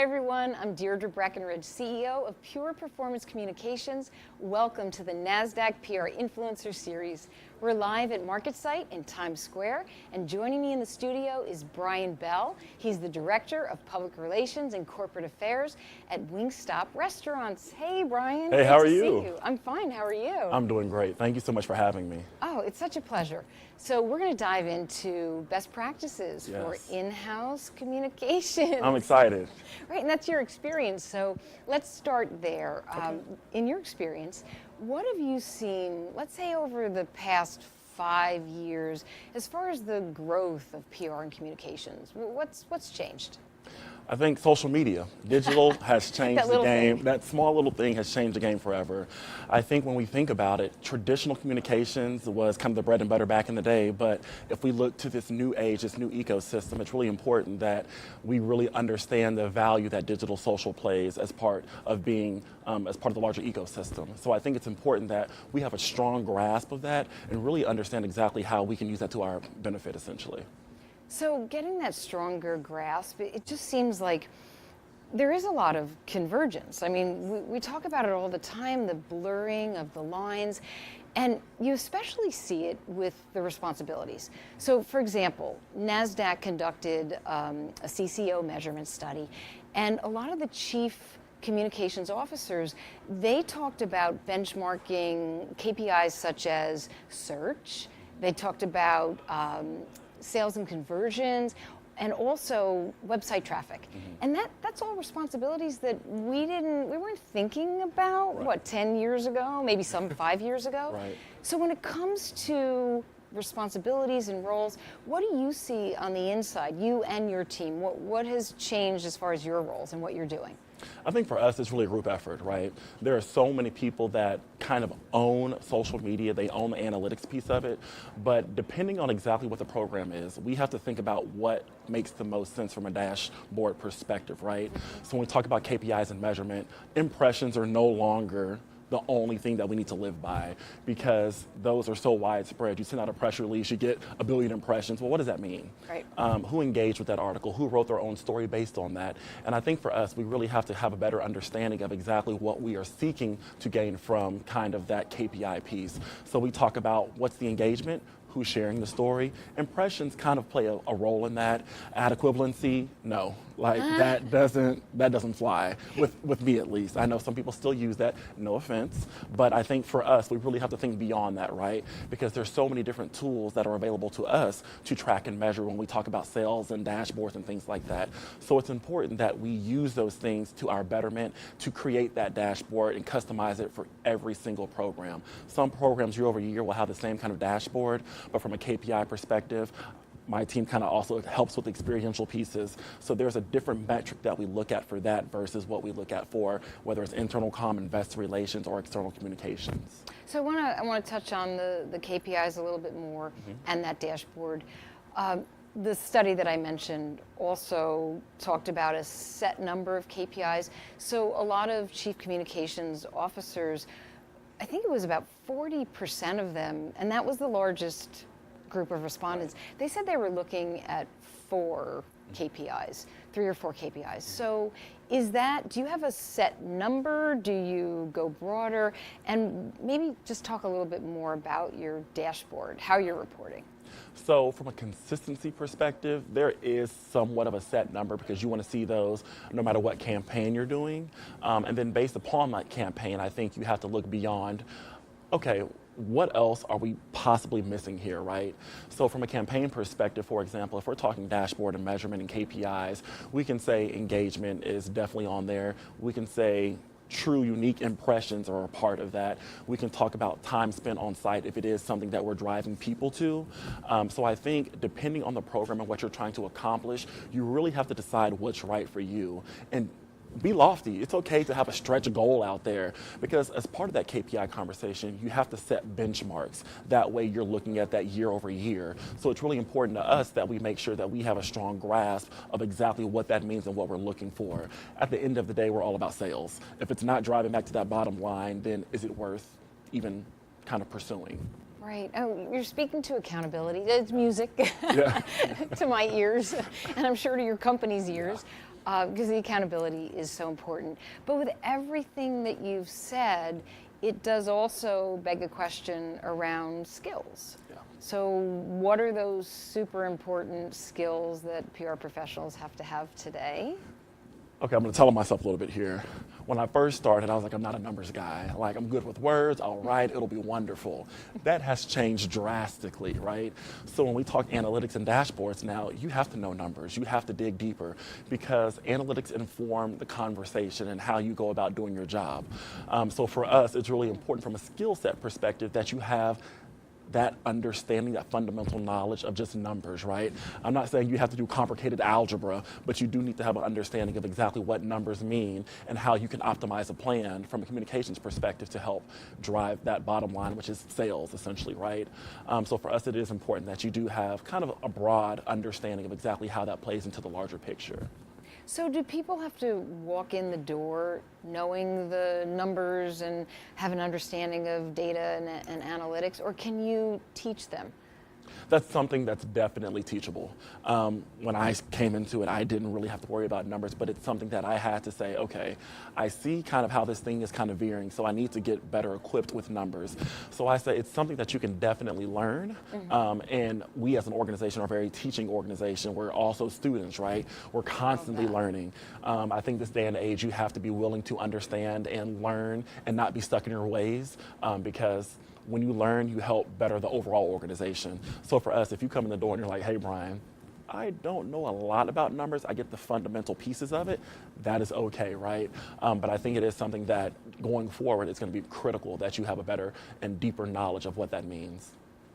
everyone. I'm Deirdre Breakenridge, CEO of Pure Performance Communications. Welcome to the Nasdaq PR Influencer Series. We're live at MarketSite in Times Square, and joining me in the studio is Brian Bell. He's the Director of Public Relations and Corporate Affairs at Wingstop Restaurants. Hey, Brian. Hey, how are you? See you? I'm fine. How are you? I'm doing great. Thank you so much for having me. Oh, it's such a pleasure. So we're going to dive into best practices for Yes. in-house communications. I'm excited. Right, and that's your experience. So let's start there. In your experience, what have you seen, let's say over the past 5 years, as far as the growth of PR and communications? What's changed? I think social media, digital has changed the game. Thing. That small little thing has changed the game forever. I think when we think about it, traditional communications was kind of the bread and butter back in the day, but if we look to this new age, this new ecosystem, it's really important that we really understand the value that digital social plays as part of being, as part of the larger ecosystem. So I think it's important that we have a strong grasp of that and really understand exactly how we can use that to our benefit, essentially. So getting that stronger grasp, it just seems like there is a lot of convergence. I mean, we talk about it all the time, the blurring of the lines, and you especially see it with the responsibilities. So for example, Nasdaq conducted a CCO measurement study, and a lot of the chief communications officers, they talked about benchmarking KPIs such as search. They talked about sales and conversions, and also website traffic. And that's all responsibilities that we weren't thinking about, Right. what, 10 years ago, maybe some 5 years ago? Right. So when it comes to responsibilities and roles, what do you see on the inside, you and your team? What has changed as far as your roles and what you're doing? I think for us, it's really a group effort, right? There are so many people that kind of own social media, they own the analytics piece of it, but depending on exactly what the program is, we have to think about what makes the most sense from a dashboard perspective, right? So when we talk about KPIs and measurement, impressions are no longer the only thing that we need to live by because those are so widespread. You send out a press release, you get 1 billion impressions. Well, what does that mean? Right. Who engaged with that article? Who wrote their own story based on that? And I think for us, we really have to have a better understanding of exactly what we are seeking to gain from kind of that KPI piece. So we talk about what's the engagement, who's sharing the story. Impressions kind of play a role in that. Ad equivalency, no. Like that doesn't fly with me at least. I know some people still use that, no offense, but I think for us, we really have to think beyond that, right? Because there's so many different tools that are available to us to track and measure when we talk about sales and dashboards and things like that. So it's important that we use those things to our betterment to create that dashboard and customize it for every single program. Some programs year over year will have the same kind of dashboard, but from a KPI perspective, my team kind of also helps with experiential pieces. So there's a different metric that we look at for that versus what we look at for whether it's internal comm, investor relations, or external communications. So I want to touch on the KPIs a little bit more and that dashboard. The study that I mentioned also talked about a set number of KPIs. So a lot of chief communications officers, I think it was about 40% of them, and that was the largest group of respondents, they said they were looking at 4 KPIs, 3 or 4 KPIs. So do you have a set number? Do you go broader? And maybe just talk a little bit more about your dashboard, how you're reporting. So from a consistency perspective, there is somewhat of a set number because you want to see those no matter what campaign you're doing. And then based upon that campaign, I think you have to look beyond, okay, what else are we possibly missing here, right? So from a campaign perspective, for example, if we're talking dashboard and measurement and KPIs, we can say engagement is definitely on there. We can say true unique impressions are a part of that. We can talk about time spent on site if it is something that we're driving people to. So I think depending on the program and what you're trying to accomplish, you really have to decide what's right for you. And be lofty. It's okay to have a stretch goal out there because as part of that KPI conversation, you have to set benchmarks. That way you're looking at that year over year. So it's really important to us that we make sure that we have a strong grasp of exactly what that means and what we're looking for. At the end of the day, we're all about sales. If it's not driving back to that bottom line, then is it worth even kind of pursuing? Right. Oh, you're speaking to accountability. It's music Yeah. to my ears, and I'm sure to your company's ears. because the accountability is so important. But with everything that you've said, it does also beg a question around skills. Yeah. So what are those super important skills that PR professionals have to have today? Okay, I'm gonna tell myself a little bit here. When I first started, I was like, I'm not a numbers guy. Like, I'm good with words, I'll write, it'll be wonderful. That has changed drastically, right? So when we talk analytics and dashboards now, you have to know numbers, you have to dig deeper, because analytics inform the conversation and how you go about doing your job. So for us, it's really important from a skill set perspective that you have that understanding, that fundamental knowledge of just numbers, right? I'm not saying you have to do complicated algebra, but you do need to have an understanding of exactly what numbers mean and how you can optimize a plan from a communications perspective to help drive that bottom line, which is sales, essentially, right? So for us, it is important that you do have kind of a broad understanding of exactly how that plays into the larger picture. So do people have to walk in the door knowing the numbers and have an understanding of data and analytics, or can you teach them? That's something that's definitely teachable. When I came into it, I didn't really have to worry about numbers, but it's something that I had to say, okay, I see kind of how this thing is kind of veering, so I need to get better equipped with numbers. So I say it's something that you can definitely learn, and we as an organization are a very teaching organization. We're also students, right? We're constantly learning. I think this day and age, you have to be willing to understand and learn and not be stuck in your ways, because when you learn, you help better the overall organization. So for us, if you come in the door and you're like, hey, Brian, I don't know a lot about numbers, I get the fundamental pieces of it, that is okay, right? But I think it is something that going forward, it's gonna be critical that you have a better and deeper knowledge of what that means.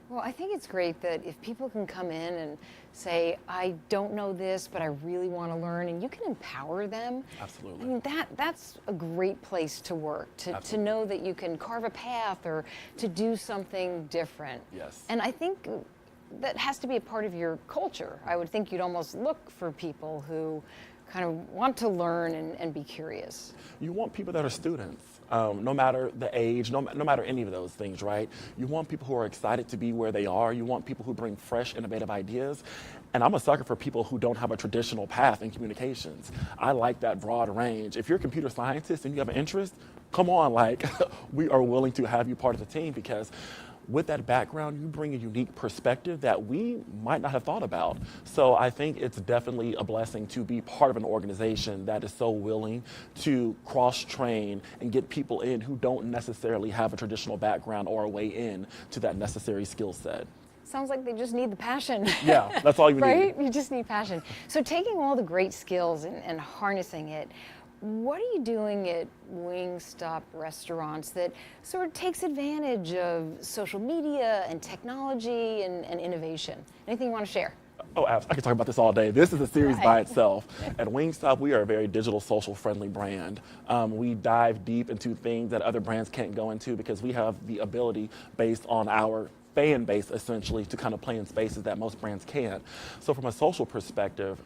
Well, I think it's great that if people can come in and say, I don't know this, but I really want to learn, and you can empower them. Absolutely. I mean, that's a great place to work, to know that you can carve a path or to do something different. Yes. And I think that has to be a part of your culture. I would think you'd almost look for people who kind of want to learn and be curious. You want people that are students. No matter the age, no matter any of those things, right? You want people who are excited to be where they are. You want people who bring fresh, innovative ideas. And I'm a sucker for people who don't have a traditional path in communications. I like that broad range. If you're a computer scientist and you have an interest, come on, like, we are willing to have you part of the team, because with that background, you bring a unique perspective that we might not have thought about. So I think it's definitely a blessing to be part of an organization that is so willing to cross-train and get people in who don't necessarily have a traditional background or a way in to that necessary skill set. Sounds like they just need the passion. Yeah, that's all you need. Right? You just need passion. So taking all the great skills and harnessing it, what are you doing at Wingstop restaurants that sort of takes advantage of social media and technology and innovation? Anything you want to share? Oh, I could talk about this all day. This is a series by itself. At Wingstop, we are a very digital, social-friendly brand. We dive deep into things that other brands can't go into because we have the ability, based on our fan base, essentially, to kind of play in spaces that most brands can't. So from a social perspective,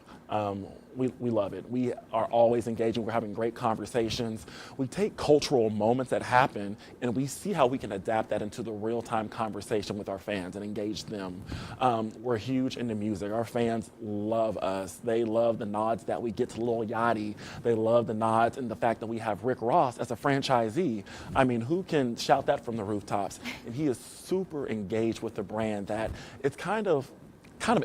we love it. We are always engaging. We're having great conversations. We take cultural moments that happen and we see how we can adapt that into the real-time conversation with our fans and engage them. We're huge into music. Our fans love us. They love the nods that we get to Lil Yachty. They love the nods and the fact that we have Rick Ross as a franchisee. I mean, who can shout that from the rooftops? And he is super engaged with the brand that it's kind of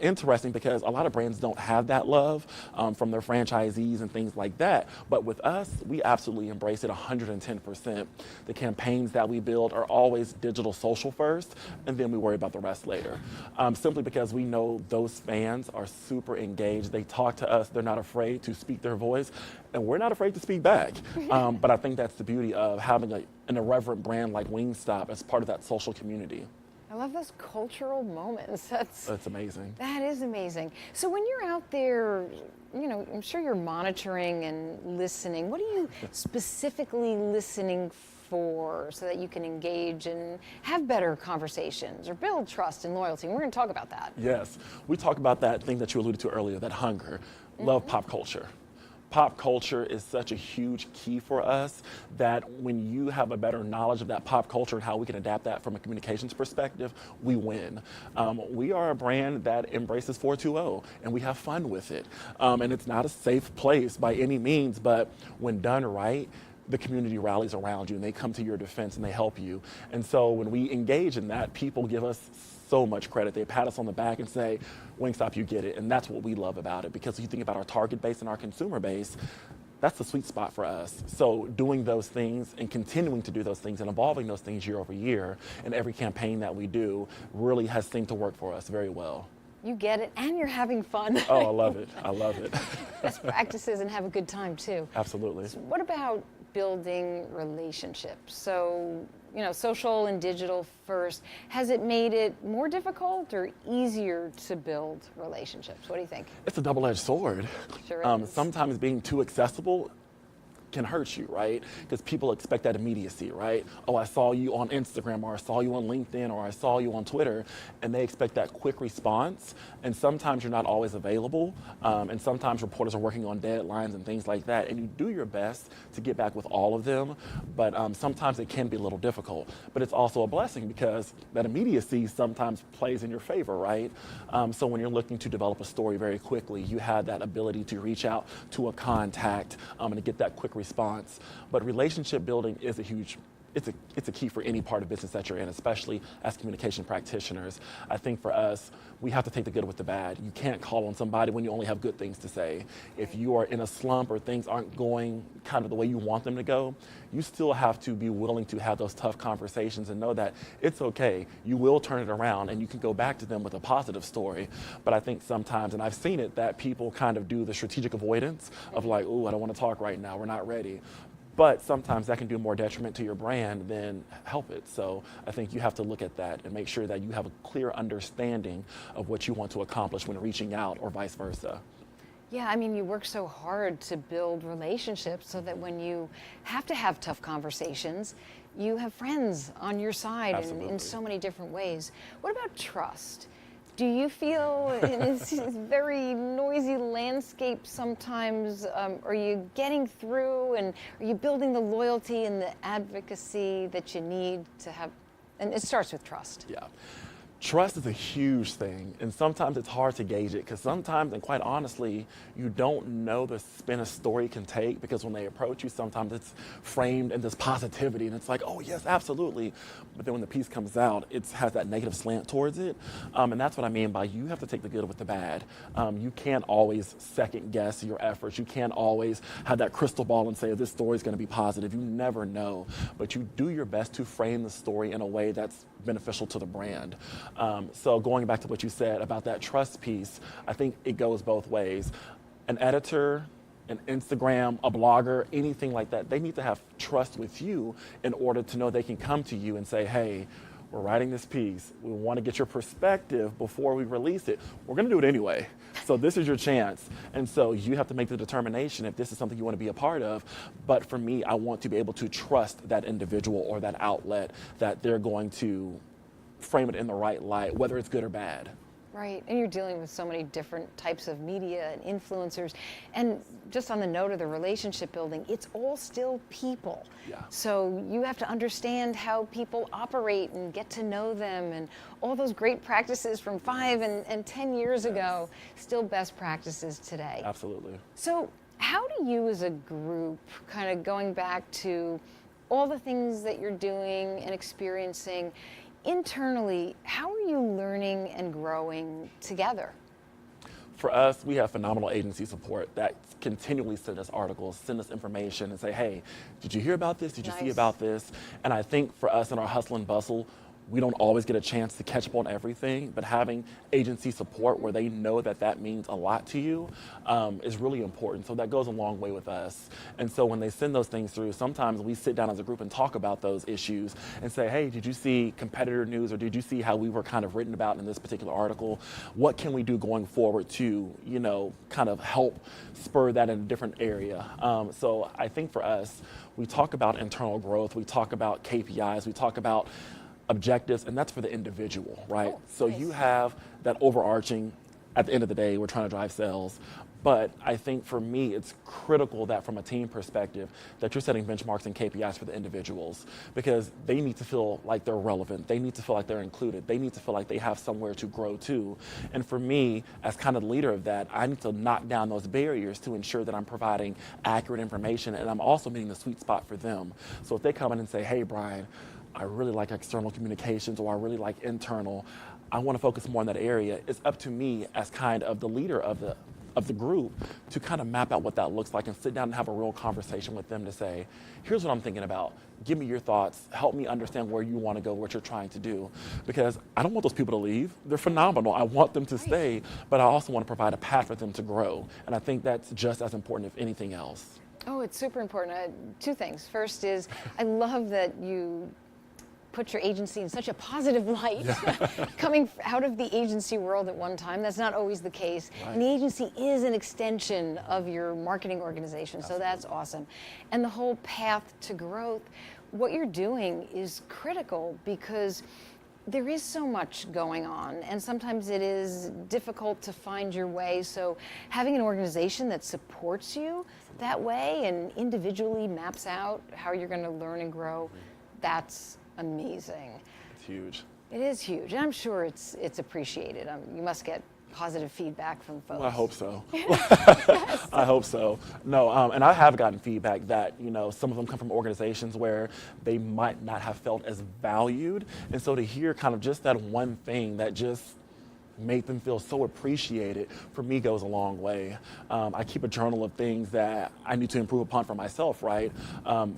interesting because a lot of brands don't have that love from their franchisees and things like that. But with us, we absolutely embrace it 110%. The campaigns that we build are always digital, social first, and then we worry about the rest later. Simply because we know those fans are super engaged. They talk to us. They're not afraid to speak their voice, and we're not afraid to speak back. But I think that's the beauty of having an irreverent brand like Wingstop as part of that social community. I love those cultural moments. That's amazing. That is amazing. So when you're out there, you know, I'm sure you're monitoring and listening. What are you specifically listening for so that you can engage and have better conversations or build trust and loyalty? And we're going to talk about that. Yes. We talk about that thing that you alluded to earlier, that hunger, love pop culture. Pop culture is such a huge key for us that when you have a better knowledge of that pop culture and how we can adapt that from a communications perspective, we win. We are a brand that embraces 420 and we have fun with it. And it's not a safe place by any means, but when done right, the community rallies around you and they come to your defense and they help you. And so when we engage in that, people give us so much credit. They pat us on the back and say, Wingstop, you get it. And that's what we love about it, because if you think about our target base and our consumer base, that's the sweet spot for us. So doing those things and continuing to do those things and evolving those things year over year in every campaign that we do really has seemed to work for us very well. You get it, and you're having fun. Oh, I love it. I love it. Best practices and have a good time too. Absolutely. So what about building relationships? So, social and digital first. Has it made it more difficult or easier to build relationships? What do you think? It's a double-edged sword. Sure is. Sometimes being too accessible can hurt you, right? Because people expect that immediacy, right? Oh, I saw you on Instagram, or I saw you on LinkedIn, or I saw you on Twitter, and they expect that quick response. And sometimes you're not always available, and sometimes reporters are working on deadlines and things like that, and you do your best to get back with all of them, but sometimes it can be a little difficult. But it's also a blessing because that immediacy sometimes plays in your favor, right? So when you're looking to develop a story very quickly, you have that ability to reach out to a contact and to get that quick response. But relationship building is it's a key for any part of business that you're in, especially as communication practitioners. I think for us, we have to take the good with the bad. You can't call on somebody when you only have good things to say. If you are in a slump or things aren't going kind of the way you want them to go, you still have to be willing to have those tough conversations and know that it's okay. You will turn it around and you can go back to them with a positive story. But I think sometimes, and I've seen it, that people kind of do the strategic avoidance of like, oh, I don't want to talk right now, we're not ready. But sometimes that can do more detriment to your brand than help it. So I think you have to look at that and make sure that you have a clear understanding of what you want to accomplish when reaching out, or vice versa. Yeah, I mean, you work so hard to build relationships so that when you have to have tough conversations, you have friends on your side in so many different ways. What about trust? Do you feel in this very noisy landscape sometimes, are you getting through, and are you building the loyalty and the advocacy that you need to have? And it starts with trust. Yeah. Trust is a huge thing, and sometimes it's hard to gauge it, because sometimes, and quite honestly, you don't know the spin a story can take, because when they approach you, sometimes it's framed in this positivity, and it's like, oh yes, absolutely. But then when the piece comes out, it has that negative slant towards it, and that's what I mean by you have to take the good with the bad. You can't always second guess your efforts. You can't always have that crystal ball and say, this story is going to be positive. You never know, but you do your best to frame the story in a way that's beneficial to the brand. So going back to what you said about that trust piece, I think it goes both ways. An editor, an Instagram, a blogger, anything like that, they need to have trust with you in order to know they can come to you and say, hey, we're writing this piece. We want to get your perspective before we release it. We're going to do it anyway. So this is your chance. And so you have to make the determination if this is something you want to be a part of. But for me, I want to be able to trust that individual or that outlet that they're going to frame it in the right light, whether it's good or bad. Right, and you're dealing with so many different types of media and influencers. And just on the note of the relationship building, it's all still people. Yeah. So you have to understand how people operate and get to know them, and all those great practices from 5 and 10 years ago, still best practices today. Absolutely. So how do you as a group, kind of going back to all the things that you're doing and experiencing, internally, how are you learning and growing together? For us, we have phenomenal agency support that continually send us articles, send us information, and say, hey, did you hear about this? Did you see about this? And I think for us in our hustle and bustle, we don't always get a chance to catch up on everything, but having agency support where they know that that means a lot to you is really important. So that goes a long way with us. And so when they send those things through, sometimes we sit down as a group and talk about those issues and say, hey, did you see competitor news, or did you see how we were kind of written about in this particular article? What can we do going forward to, kind of help spur that in a different area? So I think for us, we talk about internal growth, we talk about KPIs, we talk about objectives, and that's for the individual, right? Oh, so nice. You have that overarching at the end of the day, we're trying to drive sales. But I think for me, it's critical that from a team perspective, that you're setting benchmarks and KPIs for the individuals, because they need to feel like they're relevant. They need to feel like they're included. They need to feel like they have somewhere to grow to. And for me, as kind of the leader of that, I need to knock down those barriers to ensure that I'm providing accurate information, and I'm also meeting the sweet spot for them. So if they come in and say, hey, Brian, I really like external communications, or I really like internal, I want to focus more on that area. It's up to me as kind of the leader of the group to kind of map out what that looks like and sit down and have a real conversation with them to say, here's what I'm thinking about. Give me your thoughts. Help me understand where you want to go, what you're trying to do. Because I don't want those people to leave. They're phenomenal. I want them to stay, but I also want to provide a path for them to grow. And I think that's just as important if anything else. Oh, it's super important. Two things. First is, I love that you put your agency in such a positive light. Coming out of the agency world at one time, that's not always the case. Right. And the agency is an extension of your marketing organization, so that's awesome. And the whole path to growth, what you're doing is critical, because there is so much going on, and sometimes it is difficult to find your way. So having an organization that supports you that way and individually maps out how you're going to learn and grow, that's amazing. It's huge. It is huge, and I'm sure it's appreciated. You must get positive feedback from folks. Well, I hope so. I hope so. No, and I have gotten feedback that, some of them come from organizations where they might not have felt as valued. And so to hear kind of just that one thing that just made them feel so appreciated, for me, goes a long way. I keep a journal of things that I need to improve upon for myself, right?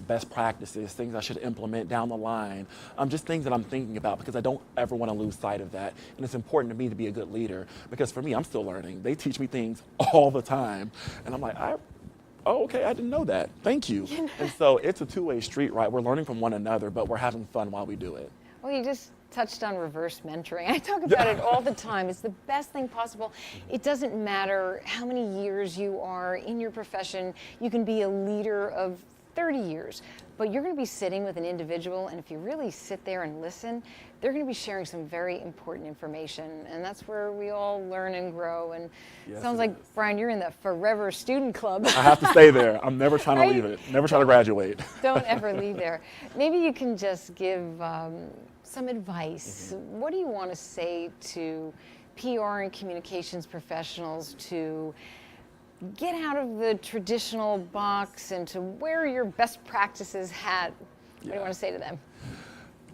Best practices, things I should implement down the line, just things that I'm thinking about, because I don't ever want to lose sight of that. And it's important to me to be a good leader, because for me, I'm still learning. They teach me things all the time. And I'm like, oh, okay, I didn't know that. Thank you. And so it's a two-way street, right? We're learning from one another, but we're having fun while we do it. Well, you just touched on reverse mentoring. I talk about it all the time. It's the best thing possible. It doesn't matter how many years you are in your profession. You can be a leader of 30 years, but you're going to be sitting with an individual, and if you really sit there and listen, they're going to be sharing some very important information, and that's where we all learn and grow. And Yes, sounds like, Brian, you're in the forever student club. I have to stay there. I'm never trying to leave it. Never trying to graduate. Don't ever leave there. Maybe you can just give some advice. What do you want to say to PR and communications professionals to get out of the traditional box and to wear your best practices hat? What do you want to say to them?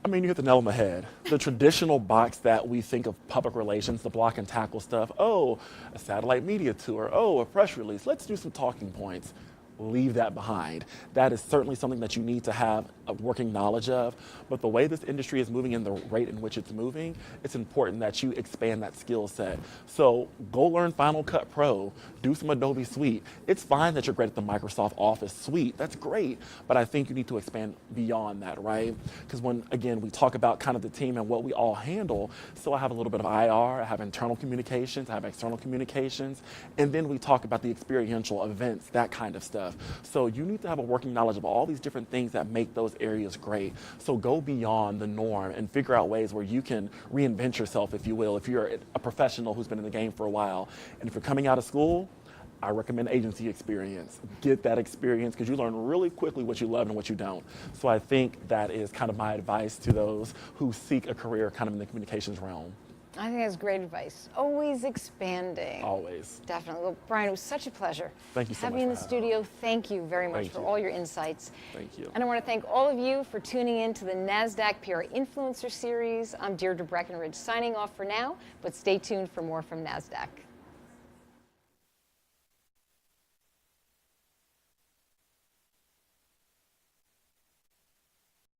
I mean, you hit the nail on the head. The traditional box that we think of public relations, the block and tackle stuff. Oh, a satellite media tour. Oh, a press release. Let's do some talking points. Leave that behind. That is certainly something that you need to have a working knowledge of. But the way this industry is moving and the rate in which it's moving, it's important that you expand that skill set. So go learn Final Cut Pro, do some Adobe Suite. It's fine that you're great at the Microsoft Office suite. That's great. But I think you need to expand beyond that, right? Because when, again, we talk about kind of the team and what we all handle, so I have a little bit of IR, I have internal communications, I have external communications, and then we talk about the experiential events, that kind of stuff. So you need to have a working knowledge of all these different things that make those areas great. So go beyond the norm and figure out ways where you can reinvent yourself, if you will, if you're a professional who's been in the game for a while. And if you're coming out of school, I recommend agency experience. Get that experience, because you learn really quickly what you love and what you don't. So I think that is kind of my advice to those who seek a career kind of in the communications realm. I think that's great advice. Always expanding. Always. Definitely. Well, Brian, it was such a pleasure. Thank you so much. Having you in the studio. Thank you very much for all your insights. Thank you. And I want to thank all of you for tuning in to the Nasdaq PR Influencer Series. I'm Deirdre Breakenridge signing off for now, but stay tuned for more from Nasdaq.